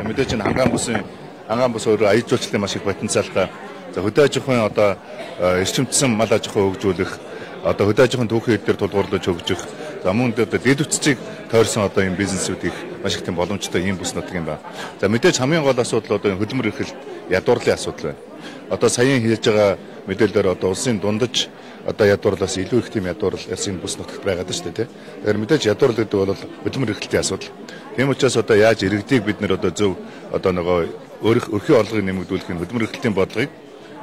Мэдээж энэ хангаан бус өөрөө аяж жуулчлалын маш их потенциалтай. За хөдөө аж ахуйн одоо эрчимтсэн мал аж ахуй хөгжүүлэх, одоо хөдөө аж ахуйн түүхийн эдгээр тулгуурлаж хөгжих, за мөн дэд үтцийг тойрсон одоо энэ бизнесүүд их маш их тийм боломжтой ийм бүс нутаг юм байна. За мэдээж хамгийн гол асуудал одоо энэ хөдөлмөр эрхлэлт ядуурлын асуудал байна. Одоо саяхан хийж байгаа мэдээлэлээр одоо улсын дундаж одоо ядуурлаас илүү их тийм ядуурл энэ бүс нутагт байгаад байна шүү дээ. Тэгэхээр мэдээж ядуурл гэдэг бол хөдөлмөр эрхлэлтийн асуудал. Тийм учраас одоо яаж иргэдийг бид нэр одоо зөв одоо нөгөө өрхийн орлогыг нэмэгдүүлэх нь хөдөлмөр эрхлэлтийн бодлогыг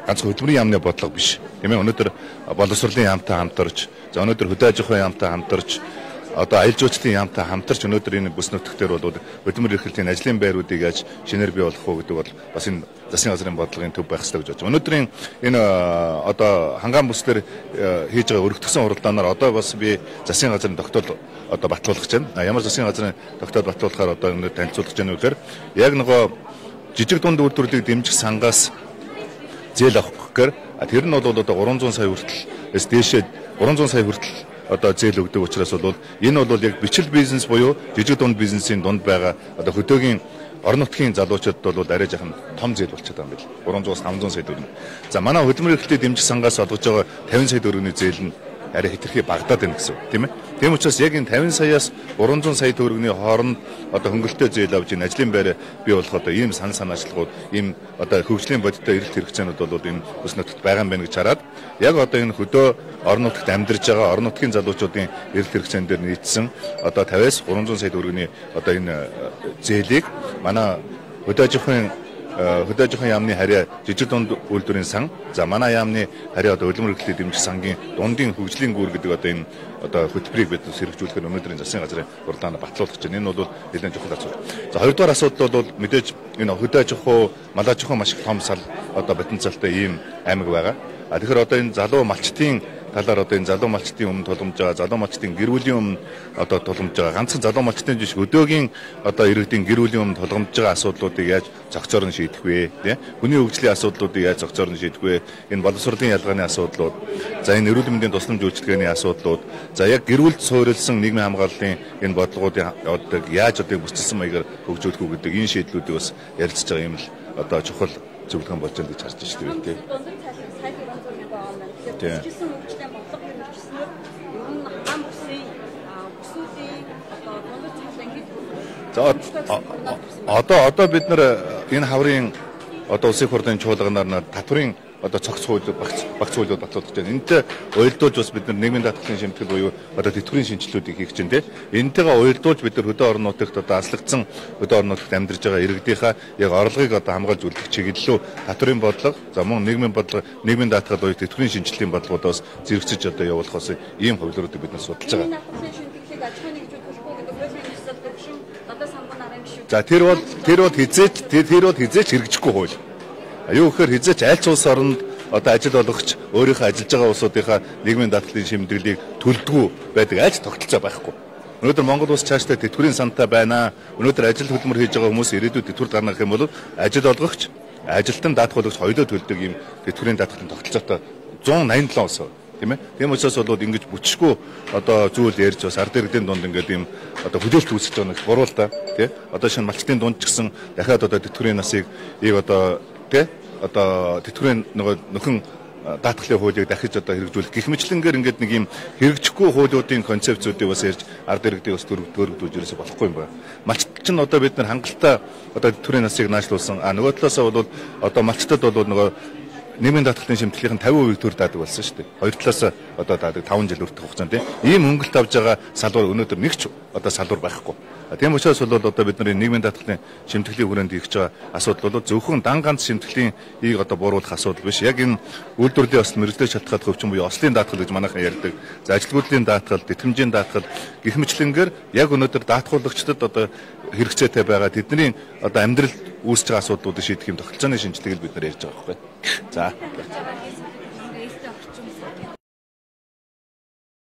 ганцхан хөдөлмөрийн яамны бодлого биш. Тийм ээ өнөөдөр боловсролын яамтай хамтарч, за өнөөдөр хөдөө аж ахуйн яамтай хамтарч, одоо аялал жуулчлалын яамтай хамтарч өнөөдөр энэ бүс нутаг дээр бол хөдөлмөр эрхлэлтийн ажлын байруудыг яаж шинээр бий болгох уу гэдэг бол бас энэ засгийн газрын бодлогын төв байх ёстой гэж бодож байна. Өнөөдрийн энэ одоо хангаан бүс дээр хийж байгаа өргөтгсөн уралдаанаар одоо бас би засгийн газрын тогтоол одоо батлуулах гэж байна. Ямар засгийн газрын тогтоол батлуулахаар одоо өнөөдөр танилцуулах гэж байна вэ гэхээр яг нөгөө жижиг дунд үйлдвэрлэлийг дэмжих сангаас зээл авах гэхээр тэр нь бол одоо 300 сая хүртэл дээшээ 300 сая хүртэл одоо зээл өгдөг учраас бол энэ бол яг бичил бизнес буюу жижиг дунд бизнесийн дунд байгаа одоо хөдөөгийн орон нутгийн залуучууд бол арай жахан том зээл болчиход байгаа юм бил 300-аас 500 сая төгрөг. За манай хөдөлмөр эрхлэлтийг дэмжих сангаас олгож байгаа 50 сая төгрөгийн зээл нь арай хэтэрхий багадаад байна гэсэн үг тийм ээ. Тийм учраас яг энэ 50 саяас 300 сая төгрөгийн хооронд одоо хөнгөлөлтөө зээл авч энэ ажлын байр бий болох одоо ийм санаачлалууд ийм одоо хөгжлийн бодиттой эрэлт хэрэгцээнүүд бол энэ бүс нутагт байгаа юм байна гэж хараад яг одоо энэ хөдөө орон нутагт амьдарч байгаа орон нутгийн залуучуудын эрэлт хэрэгцээн дээр нийцсэн одоо 50-аас 300 сая төгрөгийн одоо энэ зээлийг манай хөдөө аж ахуйн яамны харьяа жижиг дунд үйлдвэрийн сан, за манай яамны харьяа одоо хөдөлмөр эрхлэлтийг дэмжих сангийн дундын хөгжлийн гүүр гэдэг одоо энэ одоо хөтөлбөрийг бид хэрэгжүүлэхээр өнөөдрийн засгийн газрын уралдаанаар батлуулах гэж байна. Энэ бол нэлээд чухал асуудал. За хоёрдугаар асуудал бол мэдээж энэ хөдөө аж ахуй, мал аж ахуй маш их том сал одоо потенциалтай ийм аймаг байгаа. Тэгэхээр одоо энэ залуу малчтын талаар одоо энэ залуу малчтын өмнө тулгамж байгаа, залуу малчтын гэр бүлийн өмнө одоо тулгамж байгаа, ганцхан залуу малчтын биш өдөөгийн одоо иргэдийн гэр бүлийн өмнө тулгамж байгаа асуудлуудыг яаж зохицоор нь шийдэх вэ? Тэ? Хүний хөгжлийн асуудлуудыг яаж зохицоор нь шийдэх вэ? Энэ боловсролын ялгааны асуудлууд, за энэ эрүүл мэндийн тусламж үйлчилгээний асуудлууд, за яг гэр бүлд суурилсан нийгмийн хамгааллын энэ бодлогуудыг одоо яаж одоо бүсчилсэн маягаар хөгжүүлэх үү гэдэг энэ шийдлүүдийг бас ярилцж байгаа юм л одоо чухал зөвлөгөө болж байгаа гэж харж байна тийм. За одоо бид нар энэ хаврын одоо улсын хурлын чуулганаар татврын одоо цогц хууль багц хуулиуд батлуулж байна. Энэтэй уялдуулж бас бид нар нийгмийн даатгалын шимтгэл буюу одоо тэтгэврийн шинжилгэүүдийг хийх чинь тийм. Энэтэйгээ уялдуулж бид нар хөдөө орон нутагт одоо аслагдсан хөдөө орон нутагт амьдарч байгаа иргэдийнхаа яг орлогыг одоо хамгаалж үлдэх чиглэлөө татврын бодлого, за мөн нийгмийн бодлого, нийгмийн даатгал буюу тэтгэврийн шинжилгээний бодлогоодоос зэрэгцэж одоо явуулах бас ийм хувилбаруудыг бид нар судалж байгаа. За тэр бол хизээч хэрэгжихгүй хууль. Юу гэхээр хизээч аль ч улс оронд одоо ажил олгогч өөрийнхөө ажиллаж байгаа улсуудынхаа нийгмийн даатгалын шимтгэлийг төлдөггүй байдаг аль ч тогтолцоо байхгүй. Өнөөдөр Монгол улс цаашдаа тэтгэврийн сантай байна. Өнөөдөр ажил хөдөлмөр хийж байгаа хүмүүс ирээдүйд тэтгэврт гаргах юм бол ажил олгогч, ажилтан даатгуулагч хоёулаа төлдөг юм тэтгэврийн даатгалын тогтолцоотой 187 улс байна. Тийм ээ. Тийм учраас бол ингэж бүчшгүй одоо зүйл ярьж бас ард иргэдийн дунд ингээд ийм одоо хөдөлт үүсэж байгаа нэг буруу л да. Тий. Одоо шинэ малчтын дунд ч гэсэн дахиад одоо тэтгэврийн насыг одоо тий одоо тэтгэврийн нөхөн даатгалын хуулийг дахиж одоо хэрэгжүүлэх гэх мэтлэнгээр ингээд нэг юм хэрэгжихгүй хуулиудын концепцүүдийг бас ярьж ард иргэдийг бас төрөгдүүлж ерөөсөй болохгүй юм байна. Малчт ч одоо бид нар хангалттай одоо тэтгэврийн насыг наашлуулсан. Нөгөө талаасаа бол одоо малчтад бол нөгөө нийгмийн даатгалын шимтгэлийнх нь 50% төр даадаг болсон шүү дээ. Хоёр талаас одоо даадаг 5 жил хүртэх хугацаанд тийм. Ийм хөнгөлт авж байгаа салбар өнөөдөр нэг ч одоо салбар байхгүй. Тийм учраас бол одоо бид нар нийгмийн даатгалын шимтгэлийн хүрээнд хийж байгаа асуудал бол зөвхөн дан ганц шимтгэлийн ийг одоо бууруулах асуудал биш. Яг энэ үйлдвэрлэлийн осол мэргэжлээ шалтгаалт хөвчин буюу ослын даатгал гэж манайхан ярьдаг. За ажилгүйдлийн даатгал, тэтгэмжийн даатгал гэх мэтлэнгээр яг өнөөдөр даатгуулагчдад одоо хэрэгцээтэй байгаа тэдний одоо амьдрал үүсэж байгаа асуудлуудыг шийдэх юм тогтолцооны шинжилгээг бид нар ярьж байгаа байхгүй. За